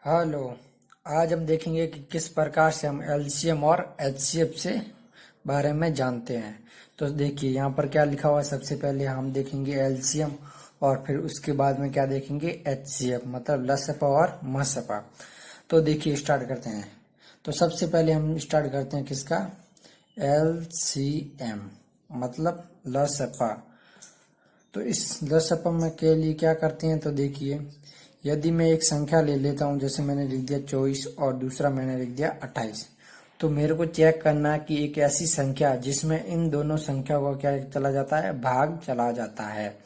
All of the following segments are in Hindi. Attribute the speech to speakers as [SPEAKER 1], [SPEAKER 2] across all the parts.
[SPEAKER 1] हेलो। आज हम देखेंगे कि किस प्रकार से हम एलसीएम और एचसीएफ से बारे में जानते हैं। तो देखिए यहाँ पर क्या लिखा हुआ है। सबसे पहले हम देखेंगे एलसीएम और फिर उसके बाद में क्या देखेंगे, एचसीएफ, मतलब लसपा और मसपा। तो देखिए स्टार्ट करते हैं। तो सबसे पहले हम स्टार्ट करते हैं किसका, एलसीएम मतलब लसपा। तो इस लसपा में के लिए क्या करते हैं, तो देखिए यदि मैं एक संख्या ले लेता हूं, जैसे मैंने लिख दिया 24 और दूसरा मैंने लिख दिया 28, तो मेरे को चेक करना है कि एक ऐसी संख्या जिसमें इन दोनों संख्या का क्या चला जाता है, भाग चला जाता है।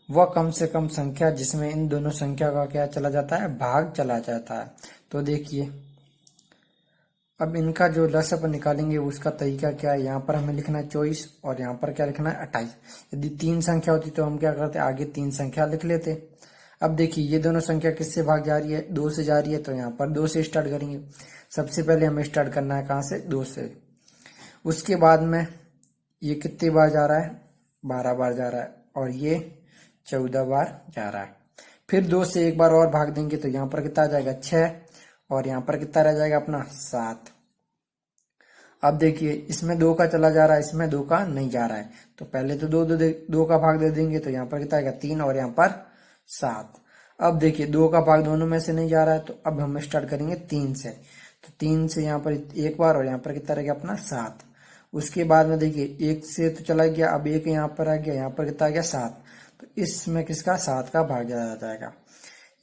[SPEAKER 1] वह कम से कम संख्या जिसमें इन दोनों संख्या का क्या चला जाता है, भाग चला जाता है। तो देखिए अब इनका जो लसअप निकालेंगे उसका तरीका क्या है। यहाँ पर हमें लिखना है 24 और यहाँ पर क्या लिखना है 28। यदि तीन संख्या होती तो हम क्या करते, आगे तीन संख्या लिख लेते। अब देखिए ये दोनों संख्या किससे भाग जा रही है, 2 से जा रही है, तो यहाँ पर 2 से स्टार्ट करेंगे। सबसे पहले हमें स्टार्ट करना है कहाँ से, 2 से। उसके बाद में ये कितनी बार जा रहा है, 12 बार जा रहा है, और ये 14 बार जा रहा है। फिर 2 से एक बार और भाग देंगे तो यहाँ पर कितना आ जाएगा, 6, और यहाँ पर कितना रह जाएगा अपना, 7। अब देखिए इसमें 2 का चला जा रहा है, इसमें 2 का नहीं जा रहा है, तो पहले तो दो का भाग दे देंगे, तो यहाँ पर कितना आएगा, 3, और यहाँ पर 7। अब देखिए 2 का भाग दोनों में से नहीं जा रहा है, तो अब हम स्टार्ट करेंगे 3 से। तो 3 से यहाँ पर एक बार, और यहाँ पर कितना रह गया अपना, 7। उसके बाद में देखिए 1 से तो चला गया, अब 1 यहाँ पर आ गया, यहाँ पर कितना आ गया, 7। तो इसमें किसका, 7 का भाग जा जाएगा।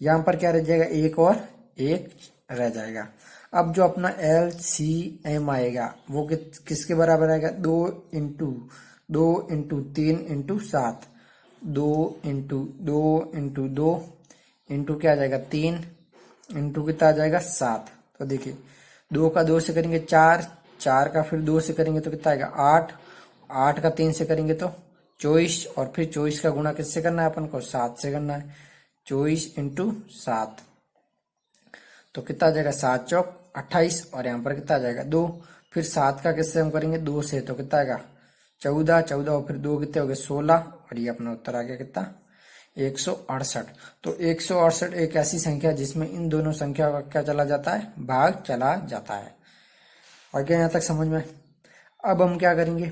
[SPEAKER 1] यहाँ पर क्या रह जाएगा, 1 और 1 रह जाएगा। अब जो अपना LCM आएगा वो किसके बराबर आएगा, 2 इंटू 3 इंटू 7, 2 इंटू 2 इंटू क्या आ जाएगा, 3 इंटू कितना आ जाएगा, 7। तो देखिए 2 का 2 से करेंगे 4, 4 का फिर 2 से करेंगे तो कितना आएगा, 8, 8 का 3 से करेंगे तो 24, और फिर 24 का गुणा किससे करना है, अपन को 7 से करना है। 24 इंटू 7 तो कितना आ जाएगा, 7 चौक 28, और यहाँ पर कितना आ जाएगा, 2। फिर 7 का किससे हम करेंगे, 2 से, तो कितना आएगा, 14, 14 और फिर 2 कितने हो गए, 16, और ये अपना उत्तर आ गया कितना, 168। तो 168 एक ऐसी संख्या जिसमें इन दोनों संख्या का क्या चला जाता है, भाग चला जाता है। और क्या यहाँ तक समझ में। अब हम क्या करेंगे,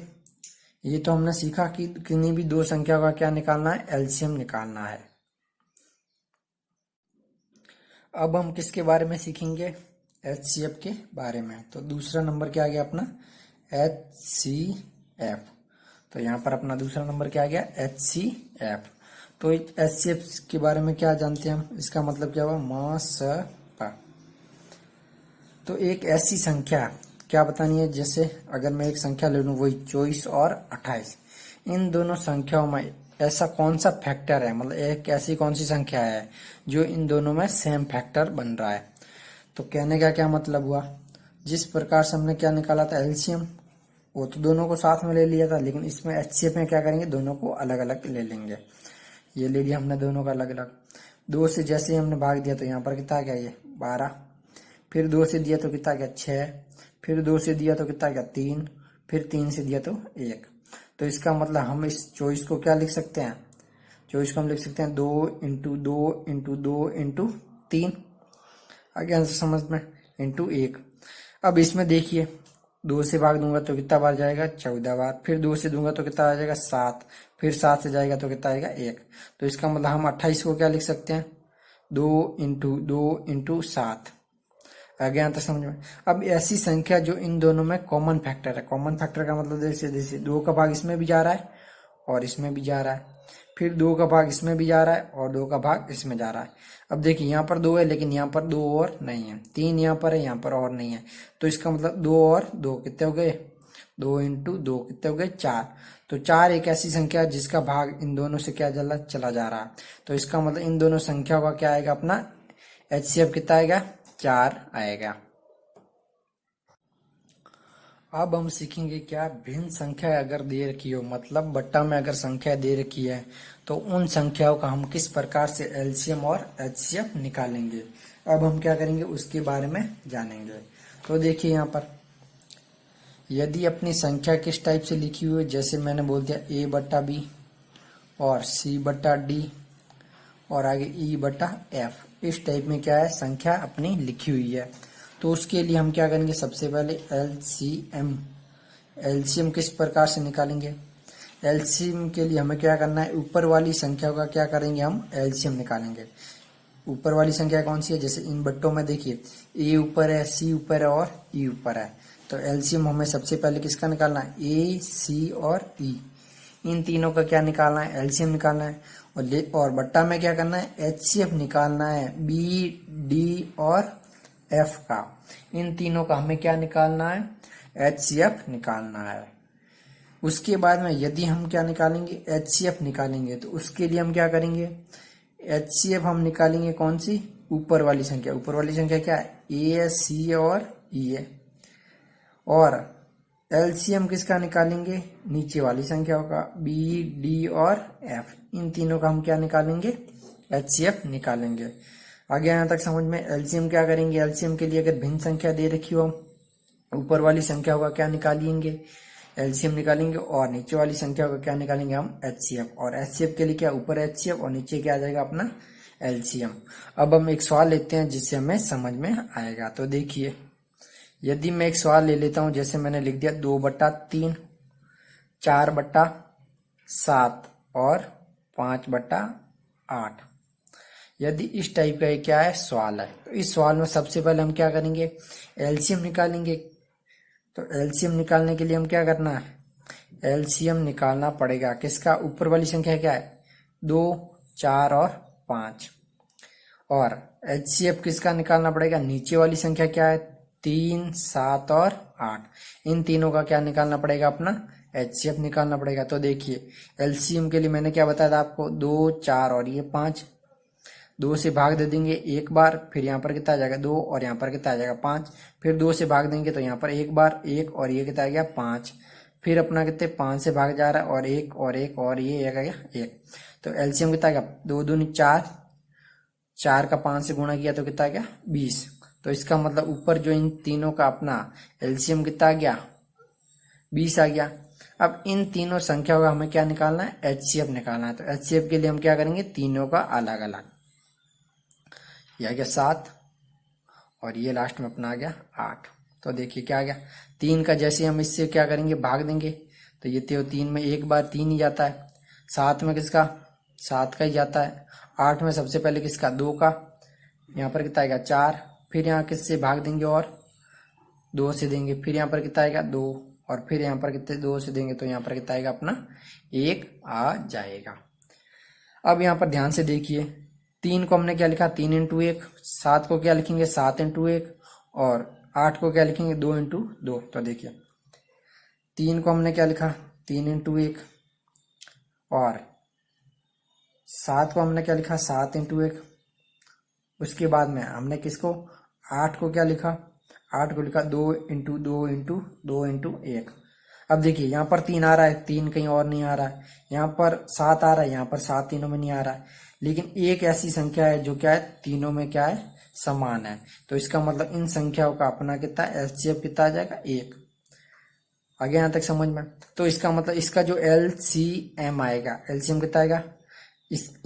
[SPEAKER 1] ये तो हमने सीखा कि किन्हीं भी दो संख्या का क्या निकालना है, एलसीएम निकालना है। अब हम किसके बारे में सीखेंगे, एचसीएफ के बारे में। तो दूसरा नंबर क्या आ गया अपना, एचसीएफ। तो यहाँ पर अपना दूसरा नंबर क्या आ गया, एचसीएफ। तो एचसीएफ के बारे में क्या जानते हैं हम, इसका मतलब क्या हुआ, मासपा। तो एक ऐसी संख्या क्या बतानी है, जैसे अगर मैं एक संख्या ले लूँ, वही 24 और 28, इन दोनों संख्याओं में ऐसा कौन सा फैक्टर है, मतलब एक ऐसी कौन सी संख्या है जो इन दोनों में सेम फैक्टर बन रहा है। तो कहने का क्या मतलब हुआ, जिस प्रकार से हमने क्या निकाला था एलसीएम, वो तो दोनों को साथ में ले लिया था, लेकिन इसमें एचसीएफ में क्या करेंगे, दोनों को अलग अलग ले लेंगे। ये ले लिया हमने दोनों का अलग अलग। 2 से जैसे ही हमने भाग दिया तो यहाँ पर कितना आ गया, ये 12। फिर 2 से दिया तो कितना आ गया, 6। फिर 2 से दिया तो कितना आ गया, 3। फिर 3 से दिया तो 1। तो इसका मतलब हम इस 24 को क्या लिख सकते हैं, 24 को हम लिख सकते हैं 2 इंटू 2 इंटू 2 इंटू 3, आगे आंसर समझ में, इंटू 1। अब इसमें देखिए 2 से भाग दूंगा तो कितना बार जाएगा, 14 बार। फिर 2 से दूंगा तो कितना आ जाएगा, 7। फिर 7 से जाएगा तो कितना आएगा, 1। तो इसका मतलब हम 28 को क्या लिख सकते हैं, 2 इंटू 7। आगे आता समझ में। अब ऐसी संख्या जो इन दोनों में कॉमन फैक्टर है, कॉमन फैक्टर का मतलब जैसे जैसे 2 का भाग इसमें भी जा रहा है और इसमें भी जा रहा है, फिर 2 का भाग इसमें भी जा रहा है और 2 का भाग इसमें जा रहा है। अब देखिए यहाँ पर 2 है, लेकिन यहाँ पर 2 और नहीं है, 3 यहाँ पर है, यहाँ पर और नहीं है। तो इसका मतलब 2 और 2 कितने हो गए, 2 इंटू 2 कितने हो गए, 4। तो 4 एक ऐसी संख्या है जिसका भाग इन दोनों से क्या चला जा रहा है। तो इसका मतलब इन दोनों संख्याओं का क्या आएगा, अपना एचसीएफ कितना आएगा, 4 आएगा। अब हम सीखेंगे क्या, भिन्न संख्या अगर दे रखी हो, मतलब बट्टा में अगर संख्या दे रखी है, तो उन संख्याओं का हम किस प्रकार से एलसीएम और एचसीएफ निकालेंगे। अब हम क्या करेंगे उसके बारे में जानेंगे। तो देखिए यहाँ पर यदि अपनी संख्या किस टाइप से लिखी हुई है, जैसे मैंने बोल दिया A/B और C/D और आगे E/F, इस टाइप में क्या है संख्या अपनी लिखी हुई है। तो उसके लिए हम क्या करेंगे, सबसे पहले एलसीएम। एलसीएम किस प्रकार से निकालेंगे, एलसीएम के लिए हमें क्या करना है, ऊपर वाली संख्या का क्या करेंगे, हम एलसीएम निकालेंगे। ऊपर वाली संख्या कौन सी है, जैसे इन बट्टों में देखिए ए ऊपर है, सी ऊपर है और ई ऊपर है। तो एलसीएम हमें सबसे पहले किसका निकालना है, ए, सी और ई, इन तीनों का क्या निकालना है, एलसीएम निकालना है। और बट्टा में क्या करना है, एचसीएफ निकालना है, बी, डी और एफ का। इन तीनों का हमें क्या निकालना है, एचसीएफ निकालना है। उसके बाद में यदि हम क्या निकालेंगे, एचसीएफ निकालेंगे, तो उसके लिए हम क्या करेंगे, एचसीएफ हम निकालेंगे कौन सी, ऊपर वाली संख्या। ऊपर वाली संख्या क्या है, ए, सी और ई है। और एलसीएम किसका निकालेंगे, नीचे वाली संख्याओं का, बी, डी और एफ। इन तीनों का हम क्या निकालेंगे, एचसीएफ निकालेंगे। आगे यहाँ तक समझ में। एलसीएम क्या करेंगे, एलसीएम के लिए अगर भिन्न संख्या दे रखी हो, ऊपर वाली संख्या का क्या निकालेंगे, एलसीएम निकालेंगे, और नीचे वाली संख्या का क्या निकालेंगे, हम एचसीएफ। और एचसीएफ के लिए क्या, ऊपर एचसीएफ और नीचे क्या आ जाएगा अपना एलसीएम। अब हम एक सवाल लेते हैं जिससे हमें समझ में आएगा। तो देखिए, यदि मैं एक सवाल ले लेता हूं, जैसे मैंने लिख दिया 2/3, 4/7 और 5/8। यदि इस टाइप का क्या है सवाल है, तो इस सवाल में सबसे पहले हम क्या करेंगे, एलसीएम निकालेंगे। तो एलसीएम निकालने के लिए हम क्या करना है, एलसीएम निकालना पड़ेगा किसका, ऊपर वाली संख्या क्या है, 2, 4 और 5। और एचसीएफ किसका निकालना पड़ेगा, नीचे वाली संख्या क्या है, 3, 7 और 8। इन तीनों का क्या निकालना पड़ेगा, अपना एचसीएफ निकालना पड़ेगा। तो देखिए, एलसीएम के लिए मैंने क्या बताया था आपको, 2, 4 और ये 5। 2 से भाग दे देंगे एक बार, फिर यहाँ पर कितना आ जाएगा 2, और यहाँ पर कितना आ जाएगा 5। फिर 2 से भाग देंगे तो यहाँ पर एक बार 1, और ये कितना आ गया 5। फिर अपना कितने 5 से भाग जा रहा है, और 1 और 1 और ये आ गया 1। तो एलसीएम कितना आ गया, 2 दूनी 4, 4 का 5 से गुणा किया तो कितना आ गया 20। तो इसका मतलब ऊपर जो इन तीनों का अपना एलसीएम कितना आ गया, 20 आ गया। अब इन तीनों संख्याओं का हमें क्या निकालना है, एचसीएफ निकालना है। तो एचसीएफ के लिए हम क्या करेंगे, तीनों का अलग अलग, यह आ गया 7 और ये लास्ट में अपना आ गया 8। तो देखिए क्या आ गया, 3 का जैसे हम इससे क्या करेंगे, भाग देंगे, तो ये 3 में एक बार 3 ही जाता है। 7 में किसका, 7 का ही जाता है। 8 में सबसे पहले किसका, 2 का, यहाँ पर कितना आएगा 4। फिर यहाँ किससे भाग देंगे, और 2 से देंगे। फिर यहाँ पर कितना आएगा 2, और फिर यहाँ पर कितने 2 से देंगे तो यहाँ पर कितना आएगा अपना 1 आ जाएगा। अब यहाँ पर ध्यान से देखिए, 3 को हमने क्या लिखा, 3 × 1। 7 को क्या लिखेंगे, 7 × 1। और 8 को क्या लिखेंगे, 2 × 2। तो देखिए 3 को हमने क्या लिखा, 3 × 1। और 7 को हमने क्या लिखा, 7 × 1। उसके बाद में हमने किसको, 8 को क्या लिखा, 8 को लिखा 2 × 2 × 2 × 1। अब देखिए यहाँ पर 3 आ रहा है, 3 कहीं और नहीं आ रहा है। यहाँ पर 7 आ रहा है, यहाँ पर 7 तीनों में नहीं आ रहा है। लेकिन एक ऐसी संख्या है जो क्या है, तीनों में क्या है, समान है। तो इसका मतलब इन संख्याओं का अपना कितना एचसीएफ कितना आ जाएगा, 1। आगे यहाँ तक समझ में। तो इसका मतलब इसका जो एलसीएम आएगा, एलसीएम कितना आएगा,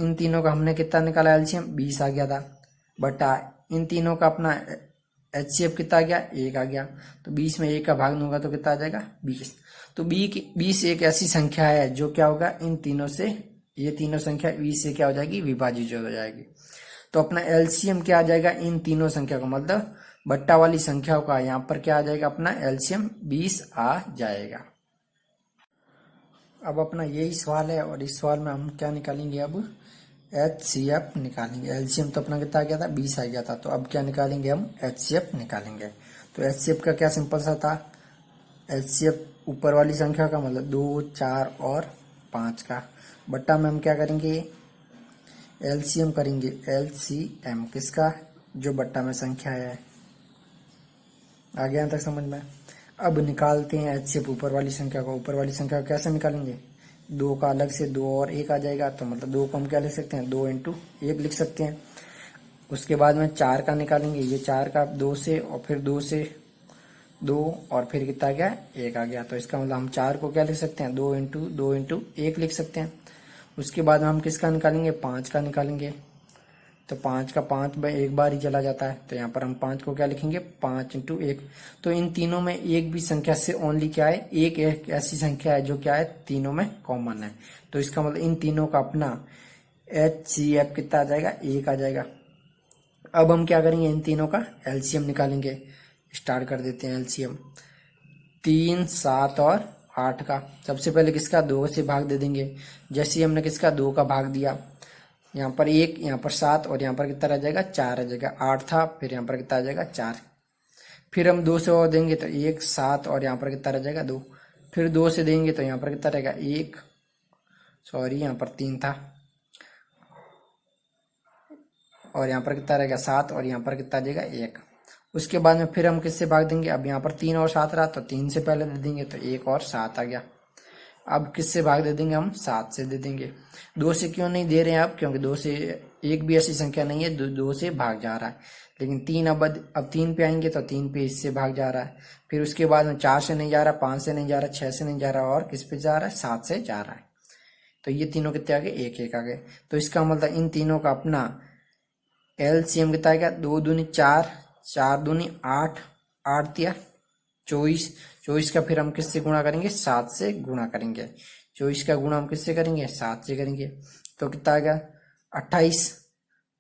[SPEAKER 1] इन तीनों का हमने कितना निकाला एलसीएम, 20 आ गया था, बटा इन तीनों का अपना एचसीएफ कितना आ गया, 1 आ गया। तो 20 में 1 का भाग दूंगा तो कितना आ जाएगा 20। तो 20 एक ऐसी संख्या है जो क्या होगा, इन तीनों से, ये तीनों संख्या 20 से क्या हो जाएगी, विभाजित हो जाएगी। तो अपना एलसीएम क्या आ जाएगा, इन तीनों संख्या का मतलब बट्टा वाली संख्याओं का यहाँ पर क्या आ जाएगा, अपना एलसीएम 20 आ जाएगा। अब अपना यही सवाल है, और इस सवाल में हम क्या निकालेंगे, अब एचसीएफ निकालेंगे। एलसीएम तो अपना कितना आ गया था, 20 आ गया था। तो अब क्या निकालेंगे, हम एचसीएफ निकालेंगे। तो एचसीएफ का क्या सिंपल सा था, एचसीएफ ऊपर वाली संख्या का मतलब 2, 4 और 5 का, बट्टा में हम क्या करेंगे, एलसीएम करेंगे। एलसीएम किसका, जो बट्टा में संख्या है। आगे यहाँ तक समझ में। अब निकालते हैं एचसीएफ ऊपर वाली संख्या को। ऊपर वाली संख्या को कैसे निकालेंगे, 2 का अलग से 2 और 1 आ जाएगा। तो मतलब 2 को हम क्या लिख सकते हैं, 2 × 1 लिख सकते हैं। उसके बाद में 4 का निकालेंगे, ये 4 का 2 से, और फिर 2 से 2, और फिर कितना आ गया, 1 आ गया। तो इसका मतलब हम 4 को क्या लिख सकते हैं, 2 × 2 × 1 लिख सकते हैं। उसके बाद में हम किसका निकालेंगे, 5 का निकालेंगे। तो 5 का 5 एक बार ही चला जाता है, तो यहाँ पर हम 5 को क्या लिखेंगे, 5 इंटू 1। तो इन तीनों में एक भी संख्या से ओनली क्या है, एक ऐसी संख्या है जो क्या है, तीनों में कॉमन है। तो इसका मतलब इन तीनों का अपना HCF कितना आ जाएगा, 1 आ जाएगा। अब हम क्या करेंगे, इन तीनों का एलसीएम निकालेंगे। स्टार्ट कर देते हैं एलसीएम। 3, 7 और 8 का सबसे पहले किसका, 2 से भाग दे देंगे। जैसे हमने किसका 2 का भाग दिया, यहाँ पर 1, यहाँ पर 7 और यहाँ पर कितना रह जाएगा, 4 रह जाएगा। 8 था, फिर यहाँ पर कितना आ जाएगा, 4। फिर हम 2 से और देंगे तो 1, 7 और यहाँ पर कितना रह जाएगा, 2। फिर 2 से देंगे तो यहाँ पर कितना रहेगा, 1, सॉरी यहाँ पर 3 था, और यहाँ पर कितना रहेगा, 7 और यहाँ पर कितना आ जाएगा, 1। उसके बाद में फिर हम किससे भाग देंगे, अब यहाँ पर 3 और 7 रहा तो 3 से पहले दे देंगे तो 1 और 7 आ गया। अब किससे भाग दे देंगे, हम 7 से दे देंगे। 2 से क्यों नहीं दे रहे हैं अब, क्योंकि 2 से एक भी ऐसी संख्या नहीं है 2 से भाग जा रहा है। लेकिन 3 अब 3 पे आएंगे तो 3 पे इससे भाग जा रहा है। फिर उसके बाद में 4 से नहीं जा रहा, 5 से नहीं जा रहा, 6 से नहीं जा रहा, और किस पे जा रहा है, 7 से जा रहा है। तो ये तीनों कितने आ गए, 1 आ गए। तो इसका मतलब इन तीनों का अपना एलसीएम कितना आएगा, 2 दूनी 4, 4 दूनी 8, 8 दिया 24, 24 का फिर हम किससे गुणा करेंगे, 7 से गुणा करेंगे। 24 का गुणा हम किससे करेंगे, 7 से करेंगे। तो कितना आ गया, 28।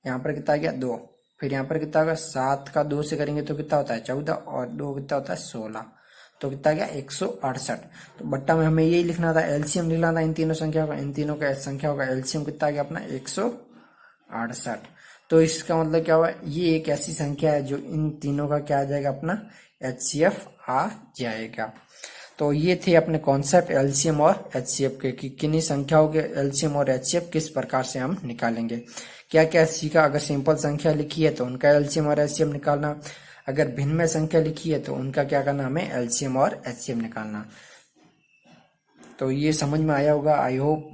[SPEAKER 1] यहाँ पर कितना आ गया, 2। फिर यहाँ पर कितना होगा, 7 का 2 से करेंगे तो कितना होता है, 14, और 2 कितना होता है, 16। तो कितना आ गया, 168। तो बट्टा में हमें यही लिखना था, एलसीएम लिखना था इन तीनों संख्याओं का। इन तीनों का संख्याओं का एलसीएम कितना आ गया अपना, 168। तो इसका मतलब क्या हुआ, ये एक ऐसी संख्या है जो इन तीनों का क्या आ जाएगा, अपना एचसीएफ आ जाएगा। तो ये थे अपने कॉन्सेप्ट एलसीएम और एचसीएफ के, कि किन्हीं संख्याओं के एलसीएम और एचसीएफ किस प्रकार से हम निकालेंगे। क्या क्या सीखा, अगर सिंपल संख्या लिखी है तो उनका एलसीएम और एचसीएफ निकालना, अगर भिन्न में संख्या लिखी है तो उनका क्या करना, हमें एलसीएम और एचसीएफ निकालना। तो ये समझ में आया होगा, आई होप